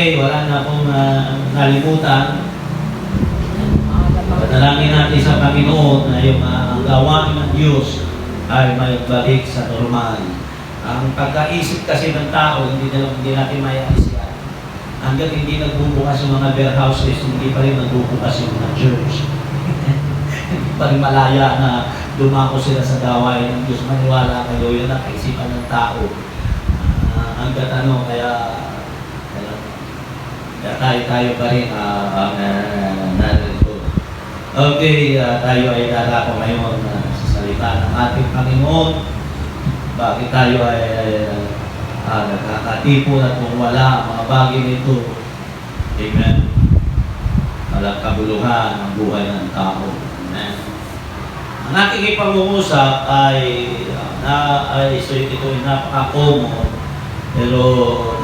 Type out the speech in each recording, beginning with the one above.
Okay, wala na akong nalimutan. Panalangin natin sa Panginoon na yung ang gawain ng Diyos ay maibalik sa normal. Ang pagkaisip kasi ng tao, hindi natin maialis yan. Hanggang hindi nagbubukas yung mga warehouses, hindi pa rin nagbubukas yung mga church. Hindi pa rin malaya na dumako sila sa gawain ng Diyos. Maniwala kayo, yun ang kaisipan ng tao. Hanggang kaya tayo pa rin narito. Okay, tayo ay dadako ngayon sa salita ng ating Panginoon. Bakit tayo ay nagkakatipon at kung wala mga bagay nito, amen, walang kabuluhan ang buhay ng tao. Amen. Ang aking ipangungusap so ito ay napaka-common, pero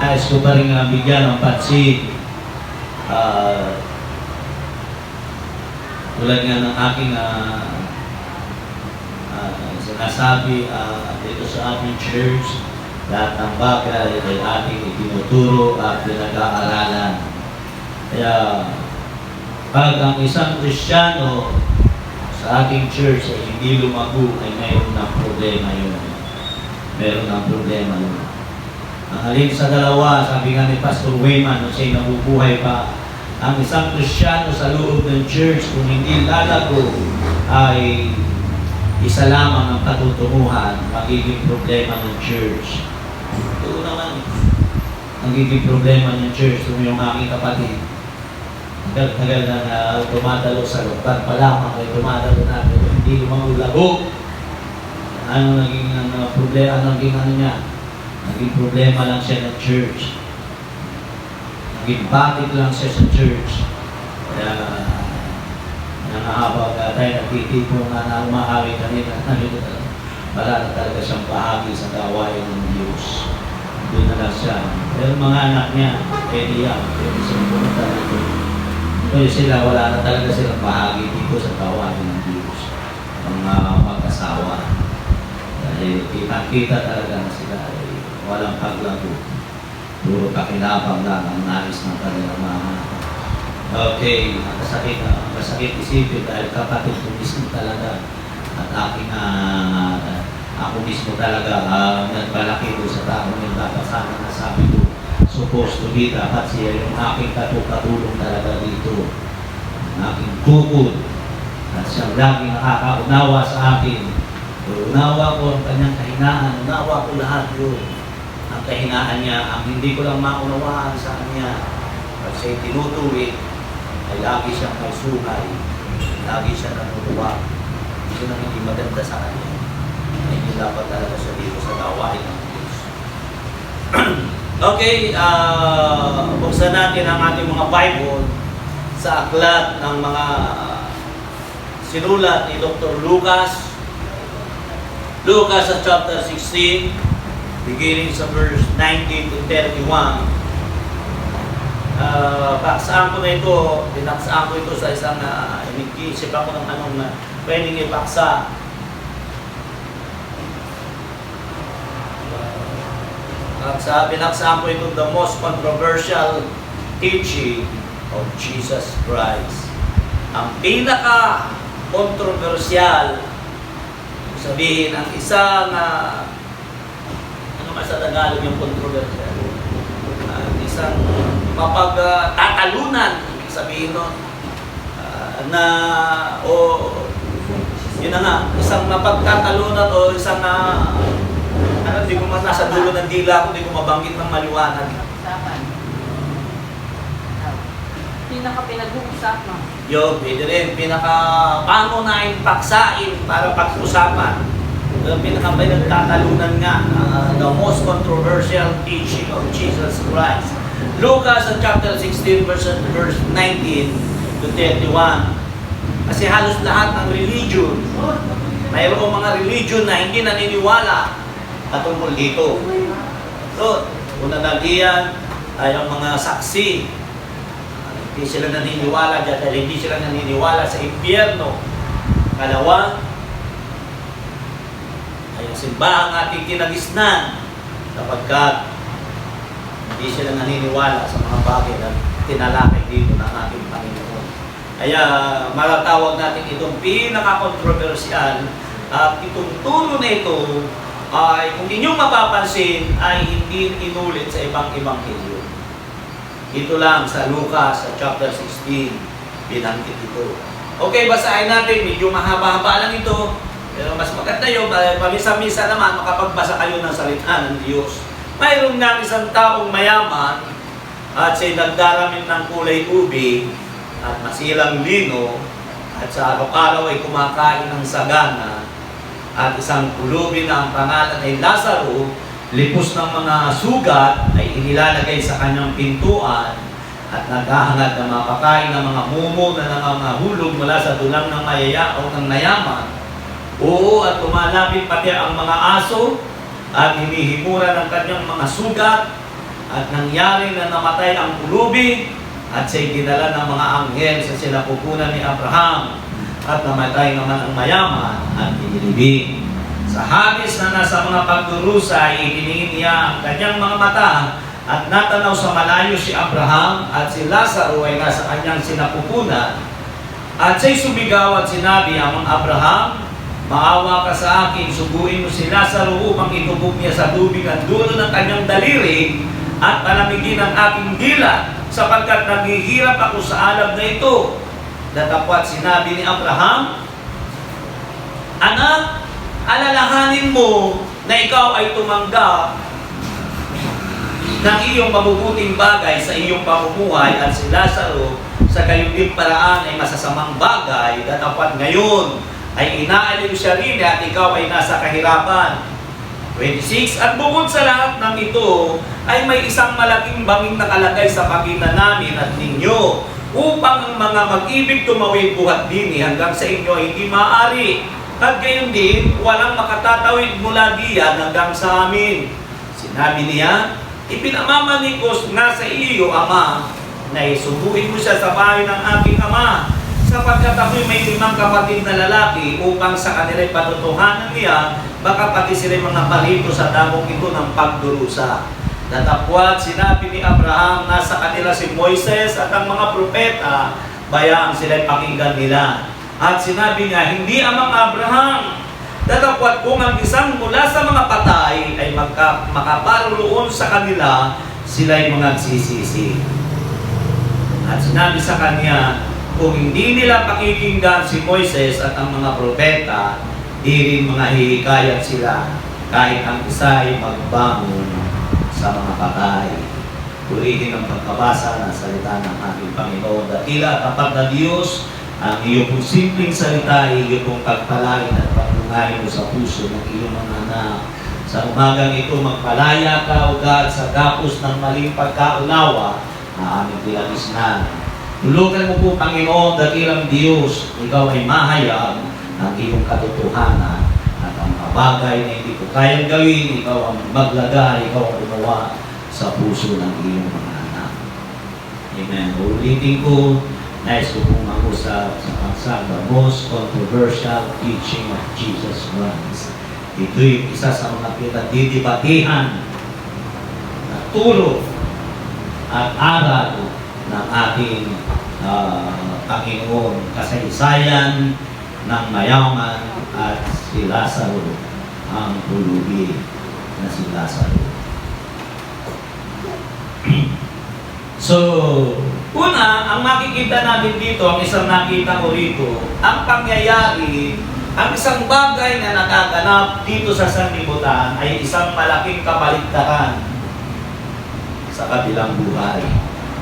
nais ko pa rin bigyan ng pansin. Tulad nga ng aking sinasabi dito sa ating church, lahat ng bagay ay ating itinuturo at pinag-aaralan. Kaya pag ang isang Kristiyano sa ating church ay hindi lumago, ay mayroon ng problema yun. Meron ng problema yun. Ang halin sa dalawa, sabi nga ni Pastor Wayman, nung siya'y nabubuhay pa, ang isang Kristiyano sa loob ng church, kung hindi lalago, ay isa lamang ang patutunguhan, magiging problema ng church. Ito naman, magiging problema ng church. Kung yung aking kapatid, tagal na tumadalo sa lugar pa lamang, ay tumadalo na, pero hindi lumang-lago. Ano naging problema, niya? Naging problema lang siya ng church. Naging bakit lang siya sa church. Kaya, nangahabang tayo, nagtitipong na umahawi kanina. Wala na talaga siyang bahagi sa gawain ng Diyos. Doon na lang siya. Pero mga anak niya, pwede yan. Pwede siyang pumunta dito. Pero sila, wala na talaga silang bahagi dito sa gawain ng Diyos. Mga mag-asawa. Dahil kita talaga na sila ay walang paglago. Puro kakinabang lang ang nais ng kanilang mga. Okay, masakit isipin dahil kapatid ko mismo talaga at aking ako mismo talaga nagbalaki ko sa taong yung dapat sana na sabi ko supposed to be dapat siya yung aking katulong talaga dito, ang aking tukod at siyang laging nakakaunawa sa akin. Unawa ko ang kanyang kahinaan, unawa ko lahat yun. Ang kahinaan niya, ang hindi ko lang maunawaan sa kanya at siya'y tinutuwid ay lagi siyang may sungay, lagi siyang natutuwa. Ito nang hindi maganda sa kanya. Ay hindi dapat talaga siya dito sa gawain ng Diyos. Okay, buksan natin ang ating mga Bible sa aklat ng mga sinulat ni Dr. Lucas. Lucas sa chapter 16, beginning sa verse 19 to 31. Paksaan ko na ito, pinaksaan ko ito sa isang nag-iisip ako ng anong na pwedeng ipaksa. Pinaksaan ko ito, the most controversial teaching of Jesus Christ. Ang pinaka-controversial, sabihin, ang isang ano ba sa Tagalog yung controversial? Isang mapagtatalunan, sabihin nun, yun na nga, isang mapagtatalunan o isang hindi ko mas nasa dulo ng dila ko, hindi ko mabanggit ng maliwanag. Pinaka-pinag-uusapan. Yun, pwede rin. Pinaka-pangunahing paksain para pag-usapan. Pinaka-pinagtatalunan nga, the most controversial teaching of Jesus Christ. Lucas chapter 16 verse 19 to 31. Kasi halos lahat ng religion, mayroong mga religion na hindi naniniwala patungkol dito. So, una na diyan ay ang mga saksi. Hindi sila naniniwala dyan dahil hindi sila naniniwala sa impyerno. Kalawa, ay ang simbahang ating kinagisnan sapagkat Hindi sila naniniwala sa mga bagay na tinalakay dito ng ating Panginoon. Kaya matatawag natin itong pinaka-controversial at itong turo na ito ay kung inyong mapapansin ay hindi inulit sa ibang ebanghelyo. Ito lang sa Lucas sa chapter 16, binanggit ito. Okay, basahin natin. Medyo mahaba-haba lang ito. Pero mas maganda yun, pamisa-misa naman, makapagbasa kayo ng salita ng Diyos. Mayroon nga isang taong mayaman at siya'y nagdaramit ng kulay ubi at masilang lino at sa araw-araw ay kumakain ng sagana at isang pulubi na ang pangalan ay Lazaro, lipos ng mga sugat ay inilalagay sa kanyang pintuan at naghahangad na mapakain ng mga mumo na nangangahulog mula sa dulang ng mayaya o ng nayaman. Oo, at lumalapit pati ang mga aso at hinihimura ng kanyang mga sugat at nangyari na namatay ang pulubi at siya'y dinala ng mga anghel sa sinapupunan ni Abraham at namatay naman ang mayaman at inilibing. Sa hagis na nasa mga pagdurusa ay itiningin niya ang kanyang mga mata at natanaw sa malayo si Abraham at si Lazaro ay nasa kanyang sinapupunan. At siya'y sumigaw at sinabi, Amang Abraham, maawa ka sa akin, suguin mo si Lazaro upang itubog niya sa tubig ang dulo ng kanyang daliri at palamigin ang aking dila sapagkat naghihirap ako sa alab na ito. Datapwat sinabi ni Abraham, Anak, alalahanin mo na ikaw ay tumanggap ng iyong mabubuting bagay sa iyong pamumuhay at si Lazaro sa gayon din paraan ay masasamang bagay. Datapwat ngayon ay inaaliw siya rin at ikaw ay nasa kahirapan. 26. At bukod sa lahat ng ito, ay may isang malaking banging nakalagay sa pagitan namin at ninyo, upang ang mga mag-ibig tumawid buhat din hanggang sa inyo ay hindi maaari. At gayon din, walang makatatawid mula diyan hanggang sa amin. Sinabi niya, ipinamamanikos nga sa iyo, Ama, na isubuin mo siya sa bahay ng aking ama, sapagkat ako'y may 5 kapatid na lalaki upang sa kanila'y patutuhanan niya, baka pati sila'y mga palito sa damong ito ng pagdurusa. Datapwat sinabi ni Abraham, nasa kanila si Moises at ang mga propeta, bayaan sila'y pakinggan nila. At sinabi niya, hindi Amang Abraham, datapwat kung ang isang mula sa mga patay ay makaparoon sa kanila, sila'y magsisisi. At sinabi sa kanya, kung hindi nila pakikinggan si Moises at ang mga propeta, di rin mga hihikayat sila kahit ang isa ay magbangon sa mga patay. Purihin ang pagkabasa ng salita ng ating Panginoon. Dakila tapat na Diyos, ang iyong pong simpleng salita ay iyong pong pagpalain at patungahin mo sa puso ng iyong mga anak. Sa umagang ito, magpalaya ka, O God, sa gapos ng maling pagkaunawa na aming tinagisnan. Tulugan mo po, Panginoon, dakilang Diyos, ikaw ay mahayag ng iyong katotohanan at ang mga bagay na hindi ko kayang gawin, ikaw ang maglagay, ikaw ang gumawa sa puso ng iyong mga anak. Amen. Ulitin ko, nais ko pong mag-usap sa pansang the most controversial teaching of Jesus Christ. Ito'y isa sa mga pinagdidibatihan na turo at aral ng ating Panginoon, kasaysayan ng mayaman at si Lazaro, ang pulubi na si Lazaro. So, una, ang makikita natin dito, ang isang nakita ko rito, ang pangyayari, ang isang bagay na nagaganap dito sa sanlibutan ay isang malaking kabaligtaran sa kabilang buhay.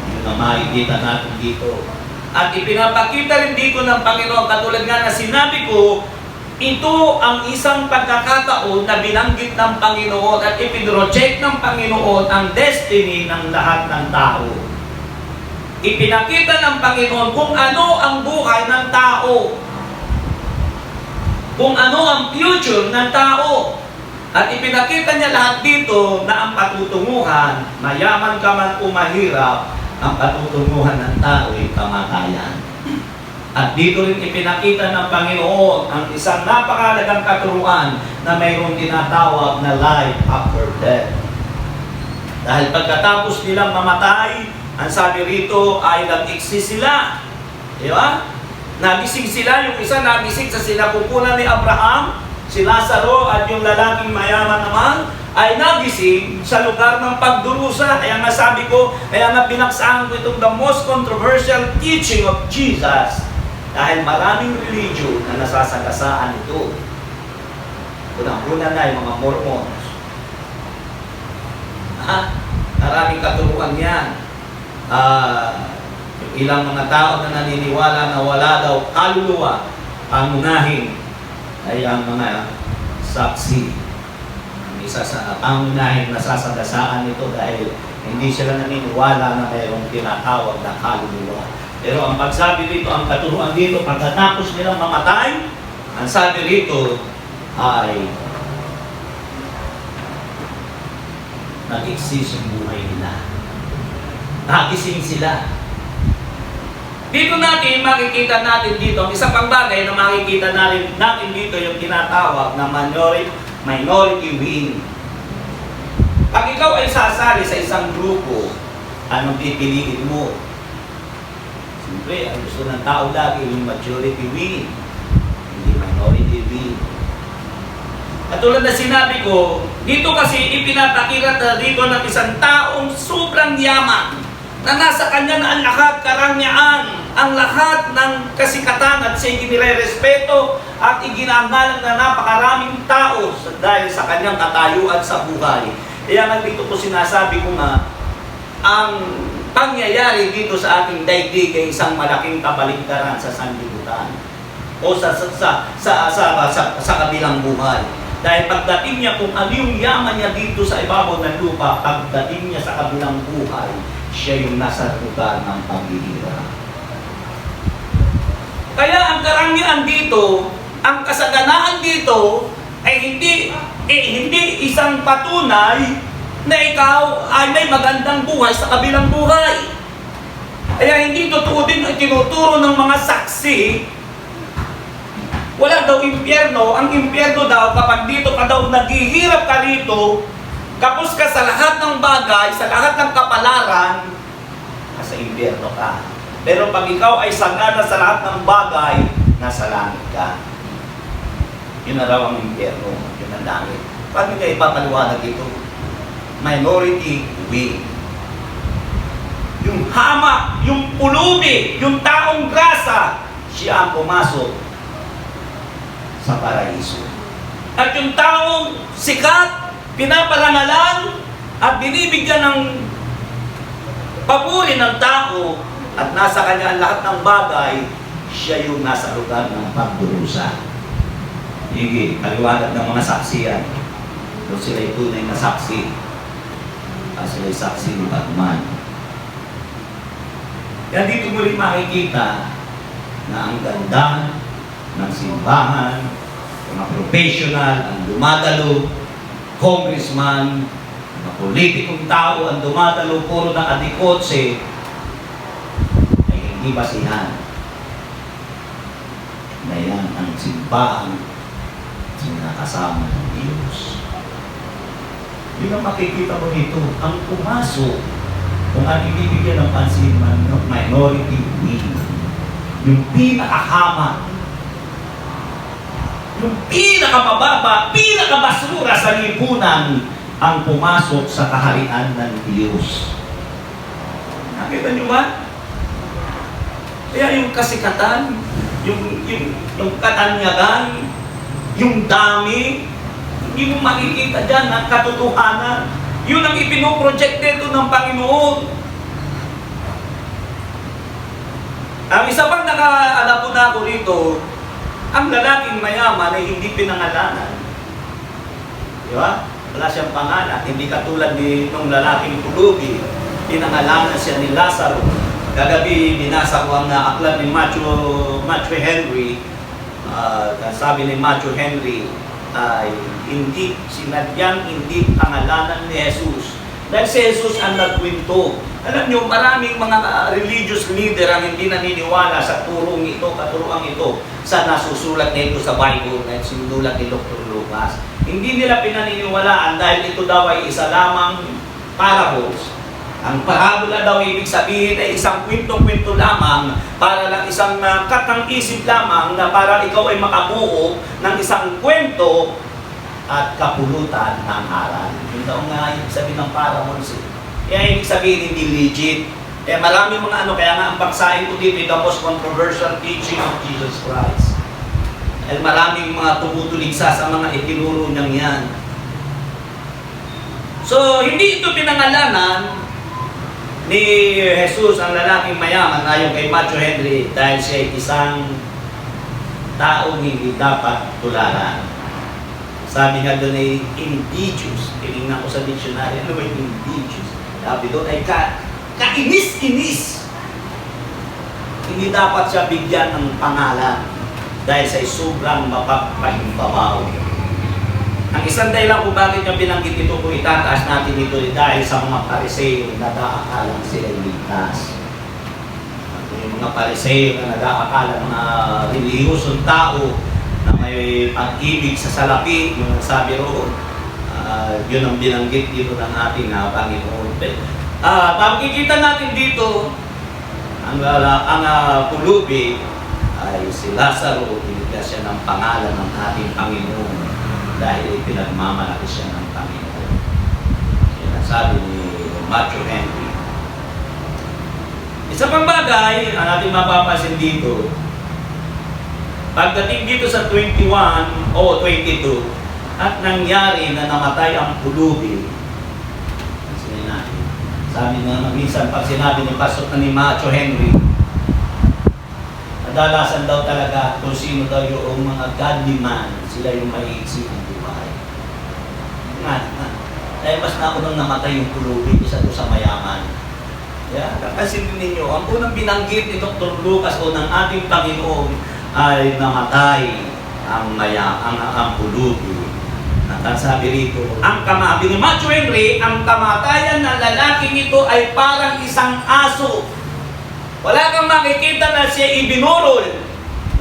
Yun ang makikita natin dito. At ipinapakita rin dito ng Panginoon, katulad nga na sinabi ko, ito ang isang pagkakataon na binanggit ng Panginoon at ipinroject ng Panginoon ang destiny ng lahat ng tao. Ipinakita ng Panginoon kung ano ang buhay ng tao, kung ano ang future ng tao. At ipinakita niya lahat dito na ang patutunguhan, mayaman ka man o mahirap, ang patutunguhan ng tao ay kamatayan. At dito rin ipinakita ng Panginoon ang isang napakalagang katuruan na mayroong tinatawag na life after death. Dahil pagkatapos nilang mamatay, ang sabi rito ay nag-exist sila. Di ba? Nagising sila, yung isa nagising sa sinapupunan ni Abraham, si Lazaro, at yung lalaking mayaman naman ay nagising sa lugar ng pagdurusa. Kaya nga sabi ko, kaya nga binaksahan ko itong the most controversial teaching of Jesus. Dahil maraming religion na nasasagasaan ito. Unang-una na yung mga Mormons. Maraming katuruan yan. Yung ilang mga tao na naniniwala na wala daw kaluluwa, ang unahin ay ang mga saksi. Isa sa pangunahing nasasagasaan nito dahil hindi sila naniniwala na mayroong tinatawag na kaluluwa. Pero ang pagsabi rito, ang katuruan dito, pagkatapos nilang mamatay, ang sabi rito ay nag-exist yung buhay nila. Nagising sila. Dito natin, makikita natin dito, ang isang pang bagay na makikita natin dito yung tinatawag na minority win. Pag ikaw ay sasali sa isang grupo, anong pipiliin mo? Siyempre, ang gusto ng tao lagi yung majority win, hindi minority win. At tulad na sinabi ko, dito kasi ipinapakirat na dito ng isang taong sobrang yaman, na nasa kanya na ang lahat karangyaan, ang lahat ng kasikatan at siya inirerespeto at iginangalan na napakaraming tao dahil sa kanyang katayuan sa buhay. Kaya nga dito ko sinasabi ko nga, ang pangyayari dito sa ating daigdig ay isang malaking kabaligtaran sa sanlibutan o sa kabilang buhay. Dahil pagdating niya kung ano yung yaman niya dito sa ibabaw ng lupa, pagdating niya sa kabilang buhay, siya yung nasa lugar ng paghihirap. Kaya ang karangyaan dito, ang kasaganaan dito, ay hindi isang patunay na ikaw ay may magandang buhay sa kabilang buhay. Kaya hindi totoo din ang tinuturo ng mga saksi. Wala daw impyerno. Ang impyerno daw, kapag dito ka daw naghihirap ka rito, kapos ka sa lahat ng bagay, sa lahat ng kapalaran, nasa impyerno ka. Pero pag ikaw ay sagana sa lahat ng bagay, nasa langit ka. Yun na raw ang impyerno, yun ang langit. Paano kayo ipapaliwanag ito? Minority win. Yung hama, yung pulubi, yung taong grasa, siya ang pumasok sa paraiso. At yung taong sikat, pinaparangalan, at binibigyan ng papuri ng tao, at nasa kanya ang lahat ng bagay, siya yung nasa lugar ng pagdurusa. Higi, kaliwanag ng mga saksiyan. Doon sila'y tunay na saksi. At sila'y saksi ng Batman. Kaya dito mo rin makikita na ang ganda ng simbahan, mga professional, ang dumadalo, congressman, mga politikong tao, ang dumadalo, puro ng adikotse, ay hindi basihan na yan ang simbahan sinakasama ng Diyos. Yun ang makikita mo dito, ang pumasok, kung ang ibibigyan ng pansin, minority win, yung pinakahama, yung pinakamababa, pinakabasura sa lipunan ang pumasok sa kaharian ng Diyos. Nakita niyo ba? Kaya yung kasikatan, yung katanyagan, yung dami, hindi mo makikita dyan ang katotohanan. Yun ang ipinoproject dito ng Panginoon. Ang isa pang naka-alap po na ako rito, ang lalaking mayaman ay hindi pinangalanan. Di ba? Wala siyang pangalan. Hindi katulad nung lalaking tulubi. Pinangalanan siya ni Lazaro. Kagabi, binasa ko ang aklat ni Matthew Henry. Sabi ni Matthew Henry, ay sinadyang hindi pangalanan ni Jesus. Dahil si Jesus ang nagkwento. Alam niyo, maraming mga religious leader ang hindi naniniwala sa turuang ito, sa nasusulat nito sa Bible na sinulat ni Dr. Lucas. Hindi nila pinaniniwalaan dahil ito daw ay isa lamang parables. Ang parabola daw ibig sabihin ay isang kwento-kwento lamang para lang isang katang-isip lamang na para ikaw ay makabuo ng isang kwento at kapulutan ng aral. Yung daw nga ibig sabihin ng parables. Kaya ibig sabihin hindi legit. Kaya maraming mga kaya nga ang baksahin ko dito, the most controversial teaching of Jesus Christ. Dahil maraming mga tumutuligsa sa mga itinuro niyang yan. So, hindi ito pinangalanan ni Jesus ang lalaking mayaman ayon kay Matthew Henry dahil siya ay isang taong hindi dapat tularan. Sabi nga doon ay invidious. Tinignan ko sa dictionary, ano ba yung invidious? Sabi doon ay kainis-inis. Hindi dapat siya bigyan ng pangalan dahil sa sobrang mapagpahimbabaw. Ang isang dahilan kung bakit niya binanggit ito kung itataas natin ito dahil sa mga Pariseo na nag-aakalang sila ligtas. Yung mga Pariseo na nag-aakalang mga relihiyosong tao na may pag-ibig sa salapi, yung sabi roon, yun ang binanggit dito ng ating Panginoon. Makikita natin dito, ang pulubi ay si Lazaro, binigyan siya ng pangalan ng ating Panginoon dahil pinagmamalaki siya ng Panginoon. Yan ang sabi ni Matthew Henry. Isa pang bagay, ang ating mapapansin dito, pagdating dito sa 21 o 22, at nangyari na namatay ang pulubi, sabi nga minsan pag sinabi ni Pastor ni Matthew Henry, kadalasan daw talaga kung sino daw yung mga godly man, sila yung maiiksi ng buhay. Dahil mas naunang namatay yung pulubi isa doon sa mayaman. Yeah, kapasin ninyo, ang unang binanggit ni Dr. Lucas o ng ating Panginoon ay namatay ang pulubi. At sabi rito, ni Matthew Henry, ang kamatayan ng lalaking ito ay parang isang aso. Wala kang makikita na siya ibinurol.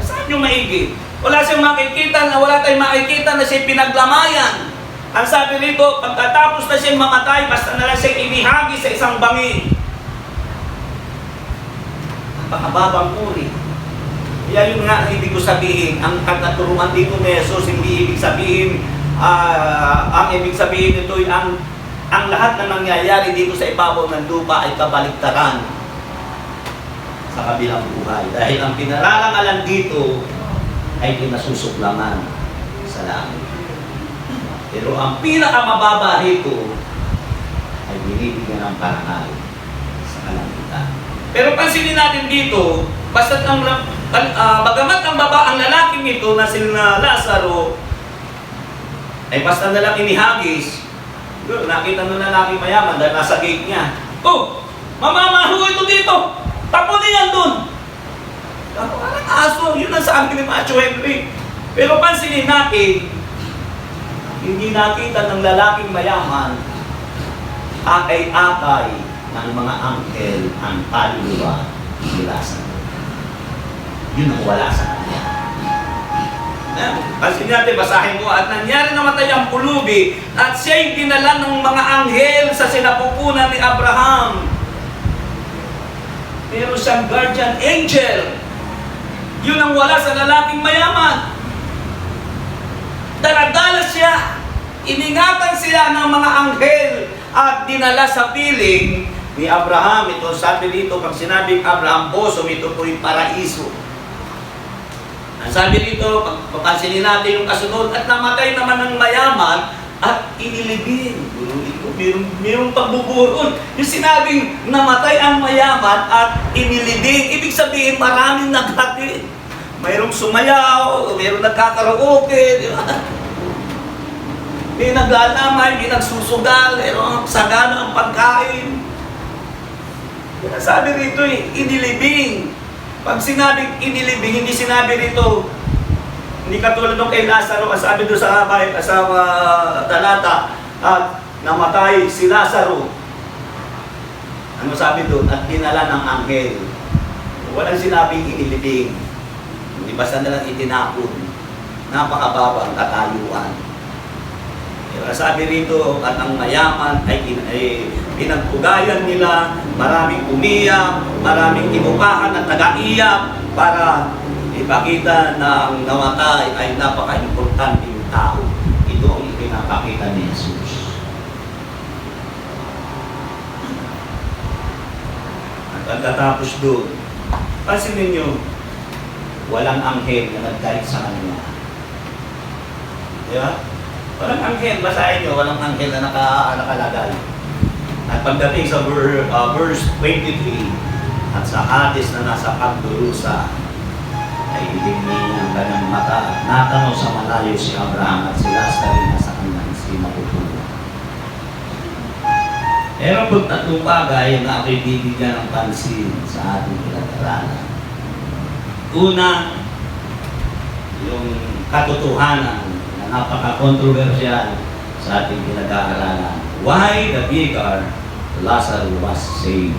Saan yung maigi? Wala tayong makikita na siya pinaglamayan. Ang sabi rito, pagkatapos na siya mamatay, basta na lang siya inihagi sa isang bangi. Napakababang uri. Kaya yun nga ang ibig ko sabihin, ang katuruan dito ni Jesus, hindi ibig sabihin, ang ibig sabihin nito, ang lahat na nangyayari dito sa ibabaw ng lupa ay kabaligtaran sa kabilang buhay. Dahil ang pinararangalan dito ay pinasusuklaman sa langit. Pero ang pinakamababa rito ay binibigyan ng parangal sa kalangitan. Pero pansinin natin dito, basta bagamat ang lalaking ito na si Lazaro ay basta na lang inihagis, nakita ng lalaking mayaman dahil nasa gate niya. Oh, mamamaho ito dito! Tapo niyan dun! Parang aso, yun ang sabi ni Matthew Henry. Pero pansinin natin, hindi nakita ng lalaking mayaman akay-akay ng mga anghel ang kaluluwa ni Lazaro. Yun ang wala sa kanya. Kasi natin, basahin mo, at nangyari namatay ang pulubi at siya'y dinala ng mga anghel sa sinapupunan ni Abraham. Meron siyang guardian angel. Yun ang wala sa lalaking mayaman. Daladala siya. Iningatan sila ng mga anghel at dinala sa piling ni Abraham. Ito sabi dito, pag sinabing Abraham Bosom, ito po yung paraiso. Ang sabi dito, papansinin natin yung kasunod, at namatay naman ng mayaman at inilibing. Mayroong pagbuburon. Yung sinabing namatay ang mayaman at inilibing, ibig sabihin maraming naghatid. Mayroong sumayaw, mayroong nagkakaraoke, di ba? May naglalamay, may nagsusugal, mayroong sagana ang pagkain. Sabi rito inilibing. Pag sinabing inilibing, hindi sinabi rito, hindi katulad nung kay Lazaro, sabi doon sa talata, at namatay si Lazaro. Ano sabi doon? At dinala ng anghel. Walang sinabing inilibing. Hindi basta nalang itinapon. Napakababa ang katayuan. Sabi rito, at ang mayaman ay pinagpugayan nila, maraming umiyak, maraming tinupahan at taga-iyak para ipakita na ang namatay ay napaka-importanteng tao. Ito ang pinapakita ni Jesus. At pagkatapos doon, pansinin nyo, walang anghel na naggalit sa kanila. Di ba? Walang anghel, basahin nyo, walang anghel na nakalagay. At pagdating sa verse 23, at sa hadis na nasa pagdurusa, ay dinigin ang kanyang mata at natanaw sa malayo si Abraham at si Lazaro na sa kanyang sinaputulog. Pero kung tatlong bagay na ako'y bibigyan ng pansin sa ating pinag-aralan. Una, yung katotohanan na napaka-controversial sa ating pinag-aaralan. Why the beggar Lazarus was saved?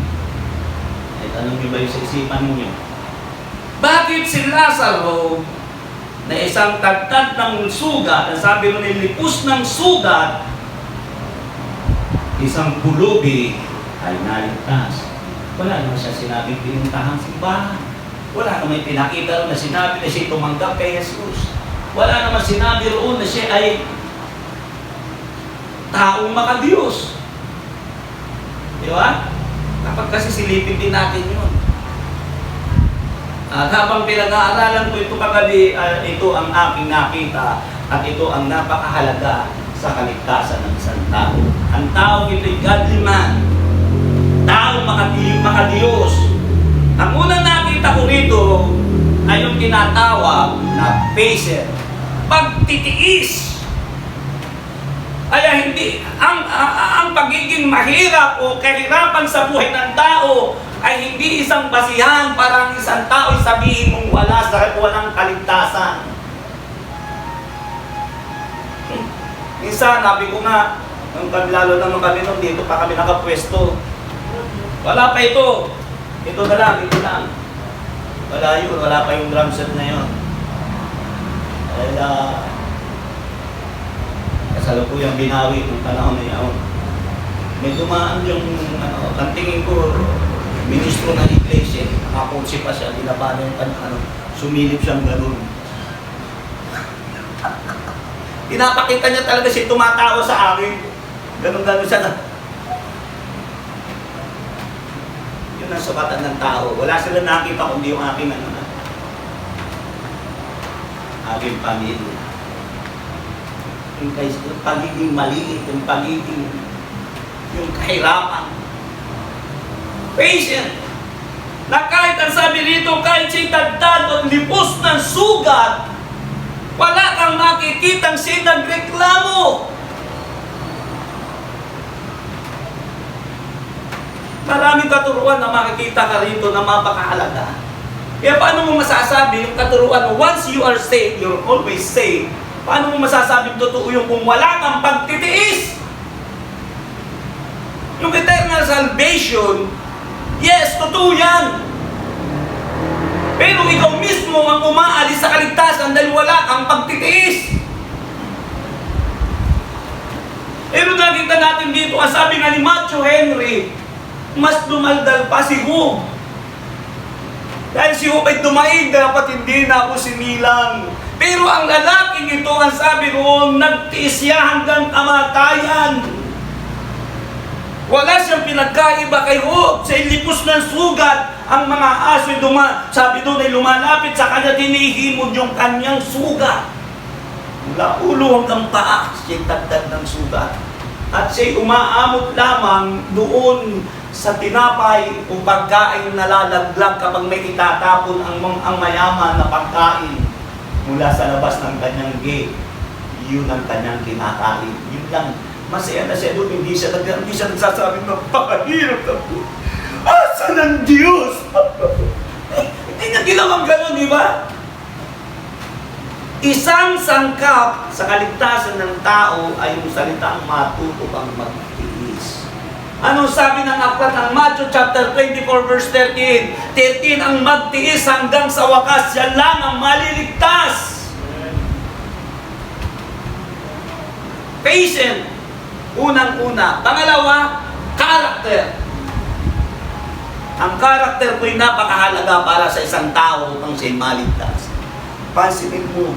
Ay, tanong niyo ba yung sa isipan niyo? Bakit si Lazaro na isang tagtad ng sugat, ang sabi mo nilipos ng sugat, isang pulubi ay naligtas? Wala naman siya sinabing pinuntahan simbahan. Wala naman pinakita ron na sinabi na siya tumanggap kay Jesus. Wala naman sinabi roon na siya ay taong makadiyos. Di ba? Kapag kasi silipin din natin yun. At habang pinag-aaralan ko ito kagabi, ito ang aking nakita at ito ang napakahalaga sa kaligtasan ng isang tao. Ang tao ito'y godly man. Taong makadiyos. Ang unang nakita ko rito ay yung tinatawag na patient. Pagtitiis. Kaya hindi, ang pagiging mahirap o kahirapan sa buhay ng tao ay hindi isang basihan para ang isang tao ay sabihin mong walang kaligtasan. Minsan, sabi ko nga, lalo naman kami nung dito pa kami nakapwesto. Wala pa ito. Ito na lang, ito lang. Wala yun, wala pa yung drum set na yun. Kaya, kasalukuyang binawi ng panahon na yun. May dumaan yung, kantingin ko, ministro ng iglesia, nakapunsi pa siya, dinabana yung kanyang, sumilip siyang gano'n. Pinapakita niya talaga siya tumatawa sa akin. Ganun-ganun siya na. Yun ang sukatan ng tao. Wala sila nakita kundi yung aking aking pamilya. Yung pagiging maliit, yung kahirapan. Patient. Na kahit ang sabi rito, kahit siya'y tagtad o lipos ng sugat, wala kang makikitang siya'y nagreklamo. Maraming katuruan na makikita ka rito na mapakahalaga. Kaya paano mo masasabi yung katuruan mo, once you are saved, you're always saved. Paano mo masasabing totoo yung kung wala kang pagtitiis? Yung eternal salvation, yes, totoo yan. Pero ikaw mismo ang umaalis sa kaligtasan dahil wala kang pagtitiis. Pero nakita natin dito, ang sabi nga ni Matthew Henry, mas dumaldal pa si Job. Dahil si Job ay dumaig, dapat hindi na ako sinilang. Pero ang lalaking ito, ang sabi ko, nagtiis siya hanggang kamatayan. Wala siyang pinagkaiba kay Job. Sa ilipos ng sugat, ang mga aso sabi doon ay lumalapit sa kanya, tinihimod yung kanyang sugat. Mula ulo hanggang paa, siya'y tagtad ng sugat. At siya'y umaamot lamang doon sa tinapay o pagkain nalalaglag kapag may itatapon ang mayaman na pagkain mula sa labas ng kanyang gate. Yun ang kanyang kinakain. Yun lang. Masaya na siya doon. Hindi siya nagsasabi ng pakahirap na po. Asa ng Diyos? Hindi niya ginawang gano'n, di ba? Isang sangkap sa kaligtasan ng tao ay yung salitang matuto kang magtiis. Anong sabi ng aklat ng Matthew chapter 24 verse 13? 13 ang magtiis hanggang sa wakas, yan lang ang maliligtas. Patient. Unang-una. Pangalawa, Karakter. Ang karakter po'y napakahalaga para sa isang tao upang siya'y maligtas. Pansinin mo,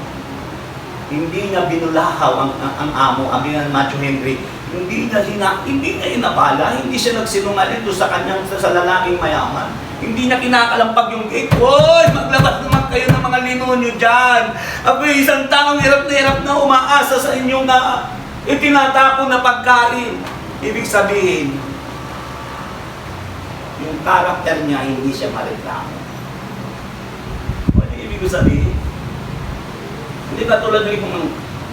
hindi niya binulahaw ang amo, ang ni Matthew Henry, hindi niya inabala, hindi siya nagsinungaling doon sa kanyang sa lalaking mayaman. Hindi niya kinakalampag yung gate. Hoy, maglabas naman kayo ng mga linonyo dyan. Ako'y isang taong hirap na umaasa sa inyong na itinatapon na pagkain. Ibig sabihin, yung karakter niya, hindi siya mareklamo. Ano ibig ko sabihin? Hindi ka tulad ng ibang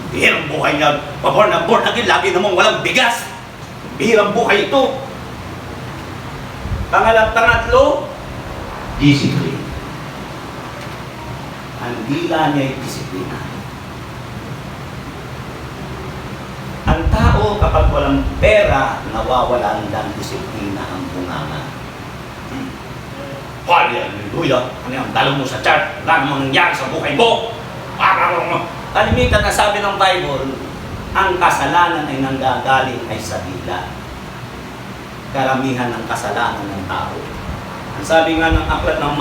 bihirang buhay niya, born again, lagi namang walang bigas. Bihirang buhay ito. Pangatlo, discipline. Ang dila niya ay disiplina. Ang tao kapag walang pera, nawawalan ng disiplina ang bunganga. Hallelujah! Ano yung talo mo sa chart? Wala namang nangyari sa buhay mo! Kalimitan na sabi ng Bible, ang kasalanan ay nanggagaling ay sa dila. Karamihan ng kasalanan ng tao. Ang sabi nga ng aklat ng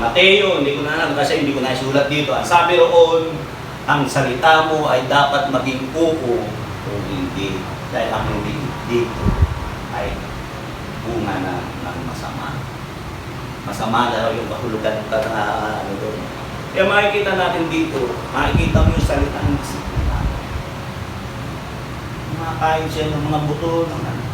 Mateo, hindi ko na alam kasi hindi ko na isulat dito. Ang sabi roon, ang salita mo ay dapat maging oo o hindi. Dahil ang hindi dito ay bunga ng masama. Masama na raw yung kahulugan ng ano doon. Kaya makikita natin dito, makikita mo yung salita ng disiplina. Kumakain siya ng mga buto, ng ano.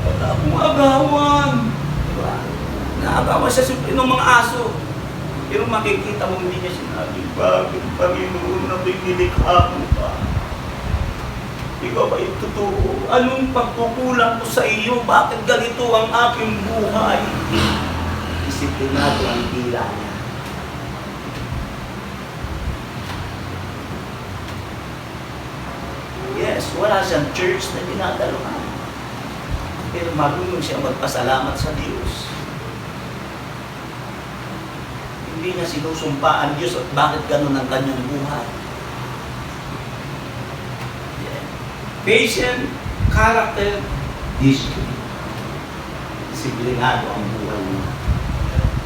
Wala akong agawan. Diba? Naagawan siya siyempre ng mga aso. Pero makikita mo hindi niya sinabi, bakit Panginoon na nilikha mo pa? Ikaw ba yung totoo? Anong pagkukulang ko sa iyo? Bakit ganito ang aking buhay? Disiplinado ang tila niya. Yes, wala siyang church na dinadalaman. Pero marunong siya magpasalamat sa Diyos. Hindi niya sinusumpa ang Diyos at bakit ganun ang kanyang buhay. Patient, character, discipline. Disiplinado ang buhay mo.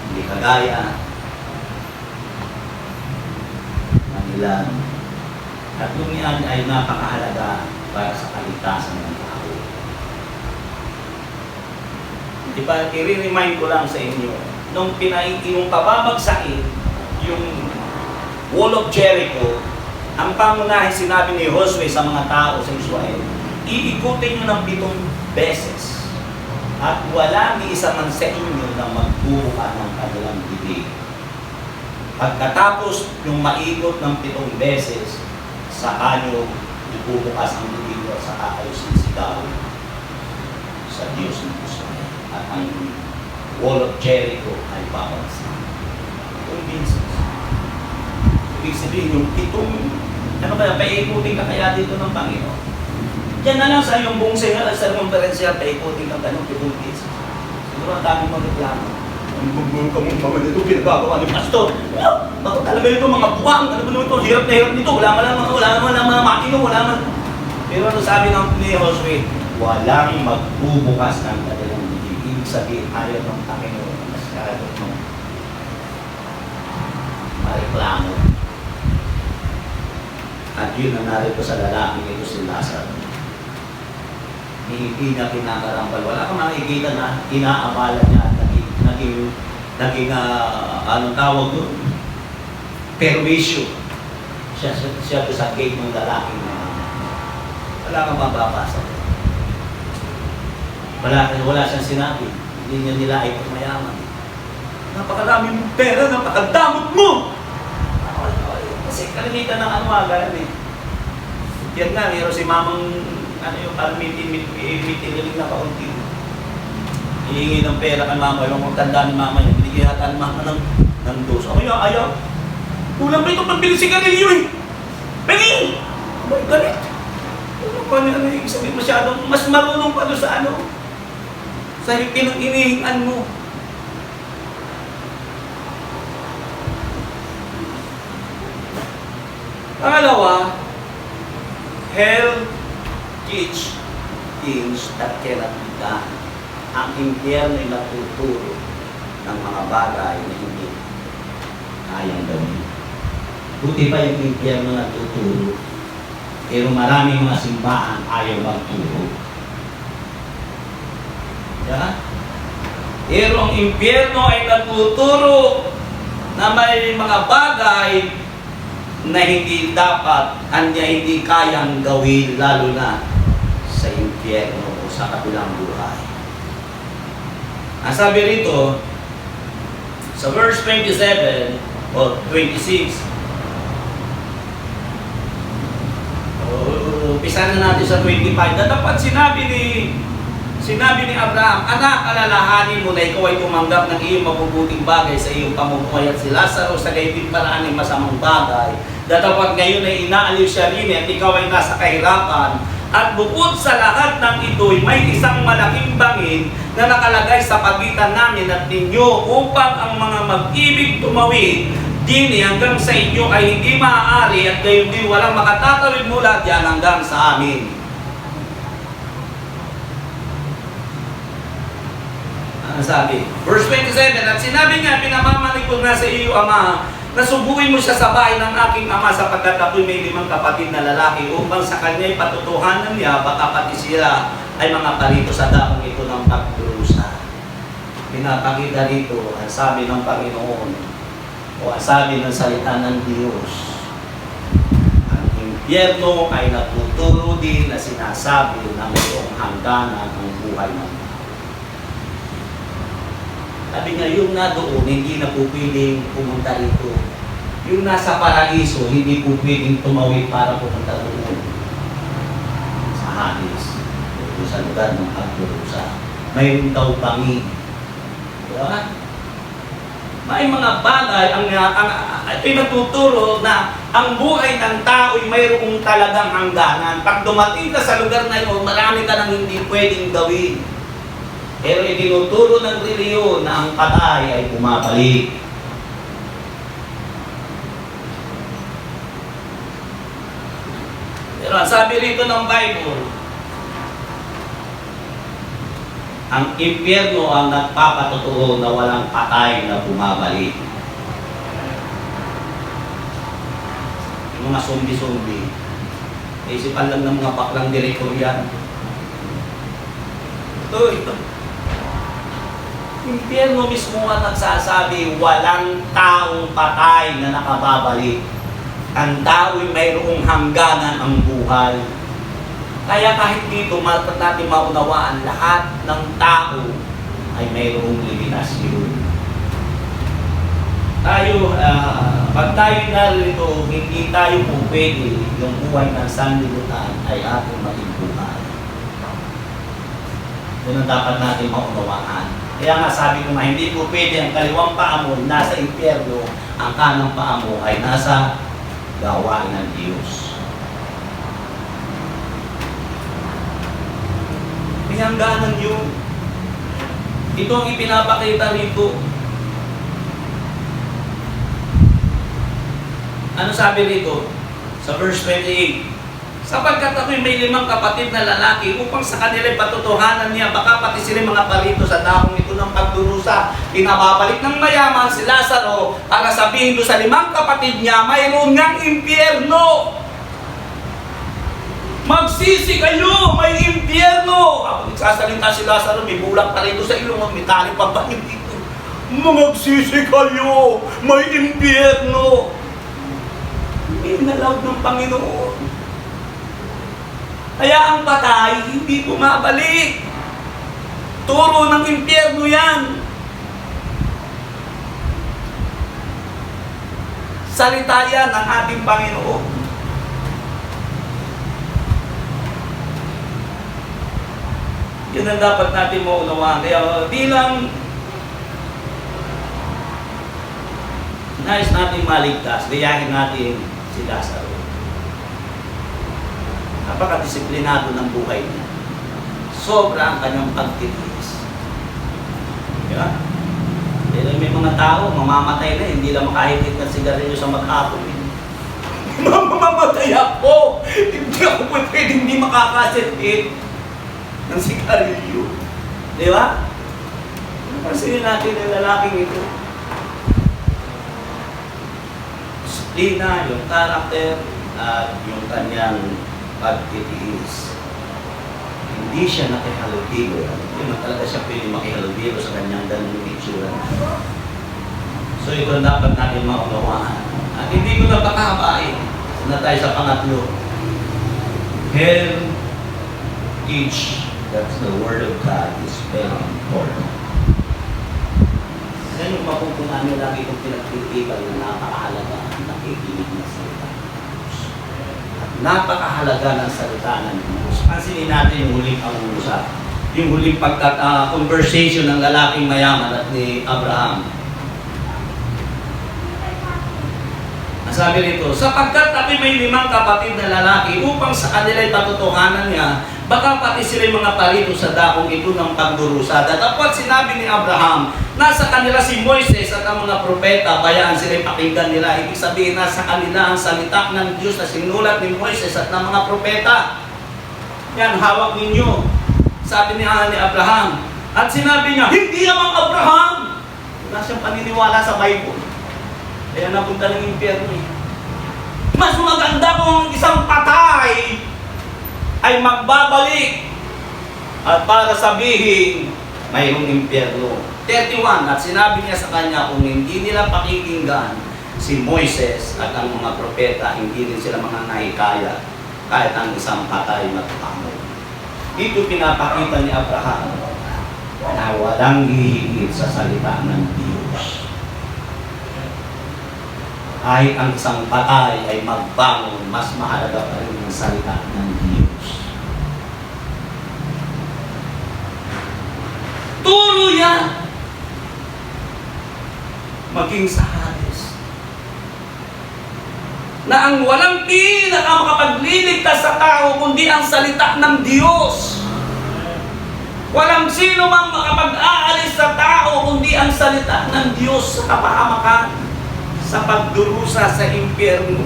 Hindi kagaya Manila. At yung yan ay napakahalaga para sa kaligtasan ng tao. Diba, i-remind ko lang sa inyo, nung pababagsakin yung Wall of Jericho, ang pangunahing sinabi ni Josue sa mga tao sa Israel, iikutin nyo ng 7 beses at wala ni isa man sa inyo na magbubuka ng kanilang bibig. Pagkatapos yung maikot ng 7 beses, saka nyo ibubukas ang bibig at saka kayo sisigaw sa Diyos ng Israel. At ang Wall of Jericho ay babagsak. 7 beses. Ibig sabihin yung 7, ano kaya, paikutin ka kaya dito ng Panginoon? Diyan na lang sa iyong buong sa konferensya, paikutin ka ganun 7 beses. Siguro ang dami mong reklamo. Ang bumbong ka mong mga nito, pinagagawa ni Pastor. Bakit talaga ito, mga buwang, ano ba naman ito, hirap na hirap nito, wala man mga makino, wala man. Pero ano sabi ni Josue, walang magbubukas ng kanilang bibig. Ibig sabihin, ayaw ng Panginoon, masyado ng mareklamo. At yun ang narito sa lalaki ito si Lazaro. Hindi niya kinakarambal. Wala kang makikita na inaabala niya at naging anong tawag doon? Perwisyo. Siya to sa gate ng lalaki na wala kang mababasa. Wala siyang sinabi. Hindi niya nila ay mayaman. Napakaraming pera, napakadamot mo! Kasi kalimitan ng ganun eh. Yan nga, meron si mamang, parang mitililing na kaunti. Hihingi ng pera kan mama, yung magtanda ni mama niya, binigyan natin mama ng dos. Ayaw. Kulang pa ito pambili sigarilyo eh. Pengi! Abay, galit. Ano pa niya, ibig sabihin masyadong, mas marunong pa doon sa sa pinang-inihingan mo. Pangalawa, Hell teach things that cannot be done. Ang impyerno ay natuturo ng mga bagay na hindi kayang gawin. Buti pa yung impyerno natuturo, pero maraming mga simbahan ayaw magturo. Diba? Pero ang impyerno ay natuturo na may mga bagay na hindi dapat, kanya hindi kayang gawin, lalo na sa impyerno o sa kabilang buhay. Ang sabi rito, sa verse 27 o 26, umpisa na natin sa 25, na dapat sinabi ni Abraham, anak, alalahanin mo na ikaw ay tumanggap ng iyong mabubuting bagay sa iyong pamumuhay at si Lazaro sa gayon paraan ng masamang bagay. Datapwat ngayon ay inaaliw siya rin at ikaw ay nasa kahirapan. At bukod sa lahat ng ito'y may isang malaking bangin na nakalagay sa pagitan namin at ninyo upang ang mga mag-ibig tumawid dini hanggang sa inyo ay hindi maaari at gayon din walang makatatawid mula diyan hanggang sa amin. Ano sabi? Verse 27, at sinabi niya, pinamamalig ko na sa iyo, Ama, nasubuin mo siya sa bahay ng aking ama sapagkat ako'y may 5 kapatid na lalaki upang sa kanya'y patutuhanan niya, baka pati sila ay mga parito sa daong ito ng pagdurusa. Pinapakita rito ang sabi ng Panginoon o ang sabi ng salita ng Diyos. Ang impyerno ay natuturo din na sinasabi na mayroong hangganan ang buhay ng tao. Sabi niya, yung na doon, hindi na po pwedeng pumunta rito. Yung nasa paraiso, hindi po pwedeng tumawid para pumunta doon. Sa Hades, o sa lugar ng pagdurusa. Mayroon daw bangin. Diba? May mga bagay ang pinatuturo na ang buhay ng tao ay mayroong talagang hangganan. Pag dumating ka sa lugar na yun, marami ka nang hindi pwedeng gawin. Pero itinuturo ng reliyon na ang patay ay bumabalik. Pero ang sabi rito ng Bible, ang impyerno ang nagpapatotoo na walang patay na bumabalik. Yung mga zombie-zombie, isipan lang ng mga baklang direktor yan. Ito. Impyerno mismo ang nagsasabi, walang taong patay na nakababalik. Ang tao'y mayroong hangganan ang buhay. Kaya kahit dito, dapat natin maunawaan, lahat ng tao ay mayroong limitasyon. Pag tayo narito, hindi tayo po pwede yung buhay ng sanlibutan ay ating maging buhay. Yun ang dapat natin maunawaan. Kaya nga sabi ko nga, hindi po pwede ang kaliwang paa mo nasa impyerno, ang kanang paa mo ay nasa gawain ng Diyos. Pinangganan yun. Ito ang ipinapakita rito. Ano sabi rito? Sa verse 28. Sapagkat ako'y may 5 kapatid na lalaki upang sa kanila'y patutuhanan niya, baka pati sila mga parito sa daong ito ng pagdurusa. Pinababalik ng mayaman si Lazaro para sabihin doon sa 5 kapatid niya, mayroon ngang impyerno. Magsisi kayo, may impyerno. Ako nagsasalita si Lazaro, may bulak pa rito sa ilong, may tali pa ba dito? Magsisi kayo, may impyerno. Inalaw ng Panginoon. Kaya ang patay, hindi bumabalik. Turo ng impyerno yan. Salita yan ng ating Panginoon. Yun ang dapat natin maunawaan. Kaya bilang nais natin maligtas, gayahin natin si Lazaro. Napakadisiplinado ng buhay niya. Sobra ang kanyang pagtitiis. Diba? Pero may mga tao, mamamatay na, hindi lang makahigit ng sigarilyo sa maghapon. Mamamatay ako. Hindi ako pwedeng hindi makakasit ng sigarilyo. Di ba? Pansinin natin ang lalaking ito. Disiplina, yung karakter, at yung kanyang pagtitiis. Hindi siya nakihalubilo. Hindi naman talaga siya pwede makihalubilo sa kanyang ganung itsura. So ito dapat natin maunawaan. At hindi ko na pakabain. Na tayo sa pangatlo. Teach that the Word of God is very important. Yan yung mapupunan nyo lagi kong pinagtitipan na napakahalaga ang nakikinig na salita ng Diyos. At napakahalaga ng salita ng Diyos. Pansinin natin yung huling pangungusap. Yung huling conversation ng lalaking mayaman at ni Abraham. Ang sabi rito, sapagkat kami may 5 kapatid na lalaki upang sa kanila'y patutuhanan niya, baka pati sila'y mga parito sa dakong ito ng pagdurusa. Datapwat sinabi ni Abraham, nasa kanila si Moises at ang mga propeta, bayaan sila'y pakinggan nila. Ibig sabihin, nasa kanila ang salita ng Diyos na sinulat ni Moises at ng mga propeta. Yan, hawak ninyo. Sabi ni Abraham. At sinabi niya, hindi namang Abraham. Wala siyang paniniwala sa Bible. Kaya napunta ng impyerno. Mas maganda kung isang patay ay magbabalik at para sabihin mayroong impyerno. 31, at sinabi niya sa kanya, kung hindi nila pakikinggan si Moises at ang mga propeta, hindi rin sila mga nahikaya kahit ang isang patay matutamo. Dito pinapakita ni Abraham na walang hihigit sa salita ng Diyos. Kahit ang isang patay ay magbangon, mas mahalaga pa rin ang salita ng Diyos. Turo yan! Maging sa Hades. Na ang walang makakapagliligtas sa tao kundi ang salita ng Diyos. Walang sino mang makapag-aalis sa tao kundi ang salita ng Diyos sa kapahamakan, sa pagdurusa sa impyerno.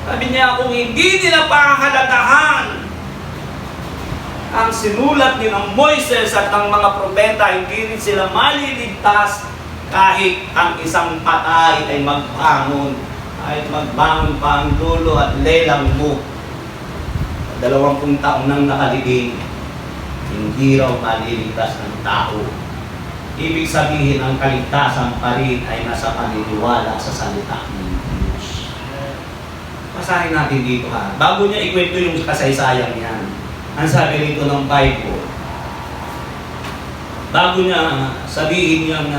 Sabi niya, kung hindi nila pahalagahan ang sinulat ni ng Moises at ng mga propeta, hindi rin sila maliligtas kahit ang isang patay ay magbangon. Kahit magbangon pa ang lolo at lelang mo. 20 taong nang nakalibing, hindi raw maliligtas ng tao. Ibig sabihin, ang kaligtasan pa rin ay nasa paniniwala sa salita ng Diyos. Basahin natin dito ha. Bago niya ikwento yung kasaysayan niyan, ang sabi rito ng Bible, bago niya sabihin yung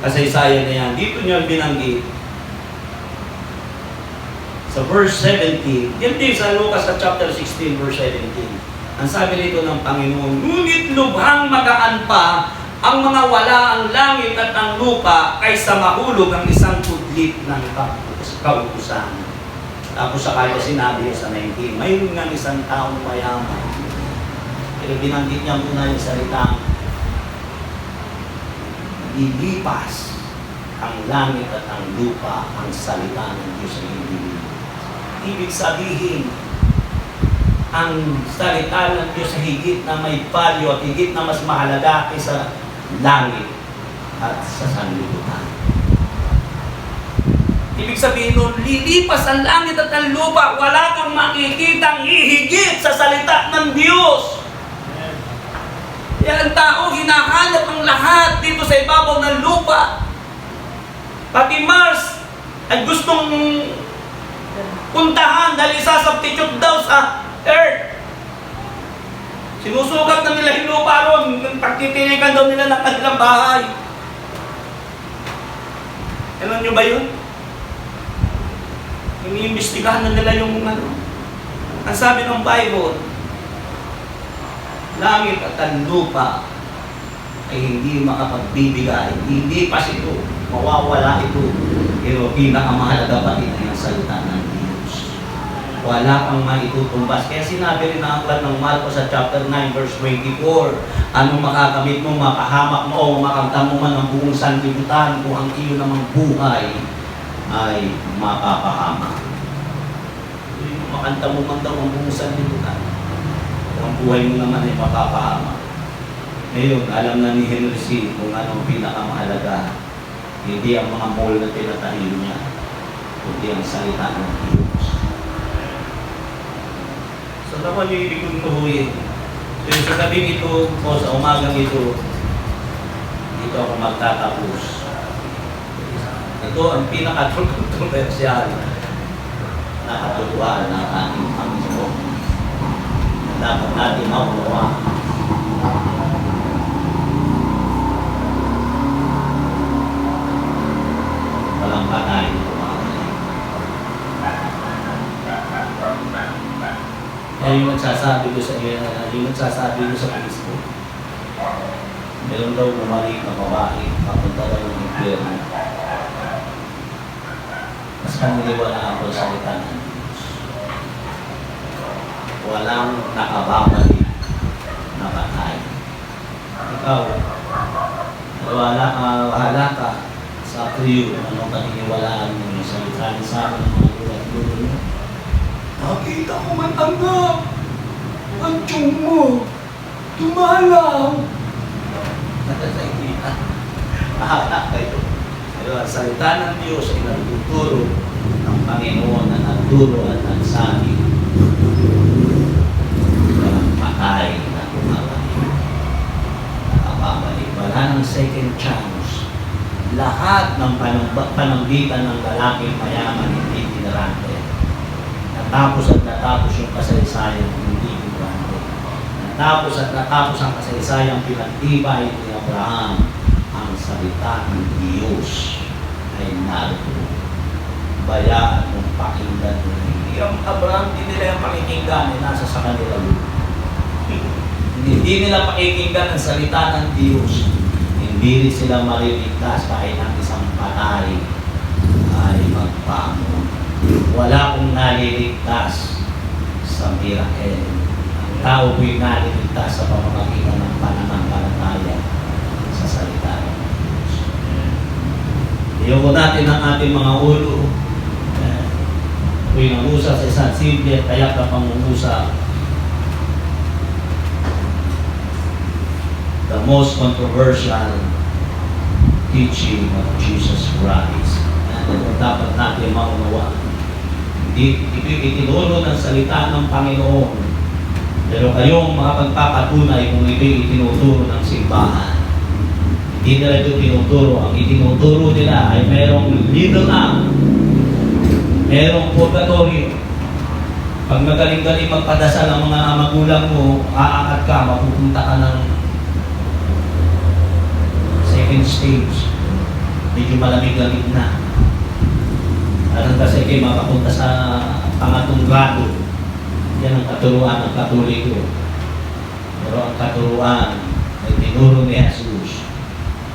kasaysayan na yan, dito niya binanggit sa verse 17, yan din sa Lucas sa chapter 16, verse 17. Ang sabi rito ng Panginoon, ngunit lubhang magaan pa ang mga wala ang langit at ang lupa kaysa mahulog ang isang kudlit ng kautusan. Tapos sa kaya sinabi sa 19, mayroon nga isang taong mayaman. Pero binanggit niya muna yung salitang lilipas ang langit at ang lupa ang salita ng Diyos ay hindi. Ibig sabihin, ang salita ng Diyos ay higit na may value at higit na mas mahalaga kaysa langit at sa sanlibutan. Ibig sabihin nun, lilipas ang langit at ang lupa, wala kang makikitang hihigit sa salita ng Diyos. Kaya ang tao, hinahanap ang lahat dito sa ibabaw ng lupa. Pati Mars ay gustong puntahan dahil isasubstitute daw sa Earth. Sinusukat na nila yung lupa ron, pagtitilikan daw nila ng kanilang bahay. Alam nyo ba yun? Iniimbestigahan na nila yung ang sabi ng Bible, langit at ang lupa ay hindi makapagbibigay, hindi pa ito, mawawala ito. Pero pinakamahalaga pa rin ang salita ng Diyos. Wala kang maitutumbas. Kaya sinabi rin na aklat ng Marcos sa chapter 9 verse 24, anong makakamit mo, makahamak mo, o makamtan mo man ang buong sanlibutan kung ang iyo namang buhay ay mapapahama. Yung makanta mo man daw ang bumusan dito ka. Ang buhay mo naman ay mapapahama. Ngayon, alam na ni Henry C. kung anong pinakamahalaga. Hindi ang mga mall na tinatayo niya, kundi ang salita ng Diyos. So naman yung ibig kong tuhuyin. So yung sa gabing ito, o sa umagang ito, dito ako magtatapos. Ito ang pinaka-controversial na katutuan ng ating Panginoon na dapat natin maunawaan. Walang patay na kumakasay. Kaya yung nagsasabi ko sa Facebook, meron daw bumalik na babae, papunta daw ng impyerno. Mas paniniwalaan ko sa salita ng Diyos. Walang nakababalik na patay. Ikaw, bahala ka sa kriyo, anong paniniwalaan mo yung salita ng sa akin ng mga gulat-gulo mo. Nakita ko man ang tiyong mo, tumalaw. Nakasaitan. Mahala kayo. Pero ang salita ng Diyos ay nagtuturo ng Panginoon na nagturo at nagsabi. Walang patay na tumabalik. Nakababalik. Wala ng second chance. Lahat ng panambitan ng lalaking mayaman hindi tinarante. Natapos at natapos yung kasaysayan hindi tinarante. Natapos at natapos ang kasaysayang pinagtibay ni Abraham. Ang salita ng Diyos ay narito. Bayaan mong pakinggan mo. Yung Abraham, hindi nila yung pakikinggan, nasa sa kanila yun. Hindi nila pakikinggan ang salita ng Diyos. Hindi rin sila mariligtas kahit ang isang patay ay magbangon. Wala kong naliligtas sa miracle. Ang tao ko'y naliligtas sa pamamagitan ng pananampalataya sa salita ng Diyos. Iyoko natin ang ating mga ulo. Ako'y nangusap sa isang simple at tayak na pangungusap. The most controversial teaching of Jesus Christ. Ito dapat natin maunawaan. Hindi itinuro ng salita ng Panginoon. Pero kayong makapagpapatunay kung ito itinuturo ng simbahan. Hindi nila ito tinuturo. Ang itinuturo nila ay merong middle up, merong purgatorio. Pag magaling-galing magpadasal ang mga magulang mo, aangat ka, mapupunta ka ng second stage. Medyo malamig-lamig na. At kasi kayo makapunta sa pangatong grado. Yan ang katuruan ng Katoliko. Pero ang katuruan ay tinuro ni Jesus,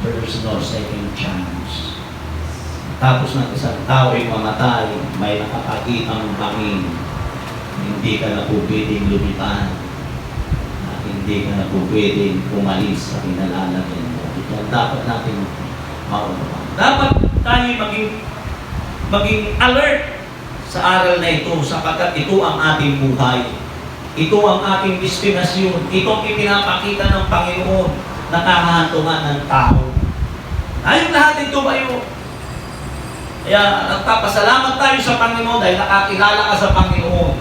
there's no second chance. Tapos ng isang tao ay mamatay, may nakakakitang bangin. Hindi ka na po pwedeng lumipan. At hindi ka na po pwedeng umalis sa kinalalagyan mo. Ito ang dapat natin maunawaan. Dapat tayo maging alert sa aral na ito sapagkat ito ang ating buhay. Ito ang ating destinasyon. Ito ang ipinapakita ng Panginoon na kahahantungan ng tao. Tayong lahat ito kayo. Kaya nagpapasalamat tayo sa Panginoon dahil nakakilala ka sa Panginoon.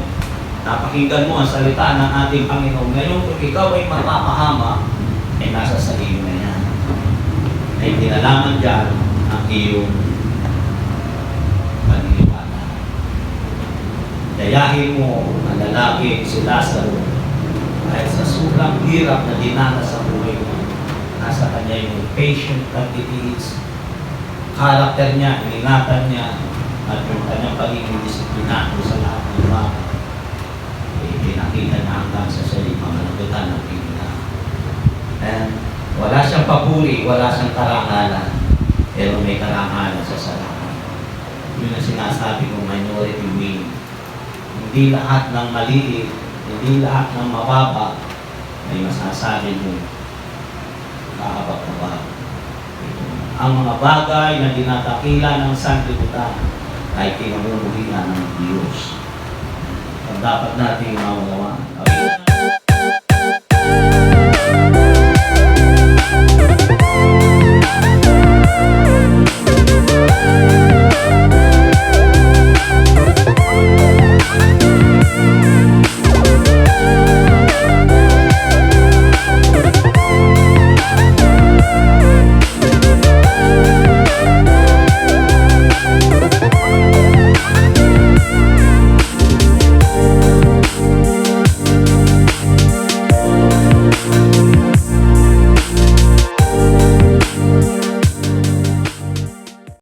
Napakinggan mo ang salita ng ating Panginoon. Ngayon kung ikaw ay mapapahama, ay nasa sa iyo na yan. Ay tinalaman dyan ang iyong paniniwala. Dayahin mo ang lalaki si Lazaro dahil sa sobrang hirap na dinanas sa buhay mo. Nasa kanya yung patient pagtitiis, karakter niya, iningatan niya, at yung kanyang pagiging disiplinado sa lahat ng bagay. Pinakita na hanggang sa sarili pamanagutan ng Pilipinas. And wala siyang papuri, wala siyang karangalan, pero may karangalan sa salamat. Yun ang sinasabi kong minority win. Hindi lahat ng maliit, hindi lahat ng mababa, may masasabi mo, kakabag-kabag. Ito ang mga bagay na dinadakila ng sanlibutan ay kinamumuhian ng Diyos. Ang dapat nating maunawaan.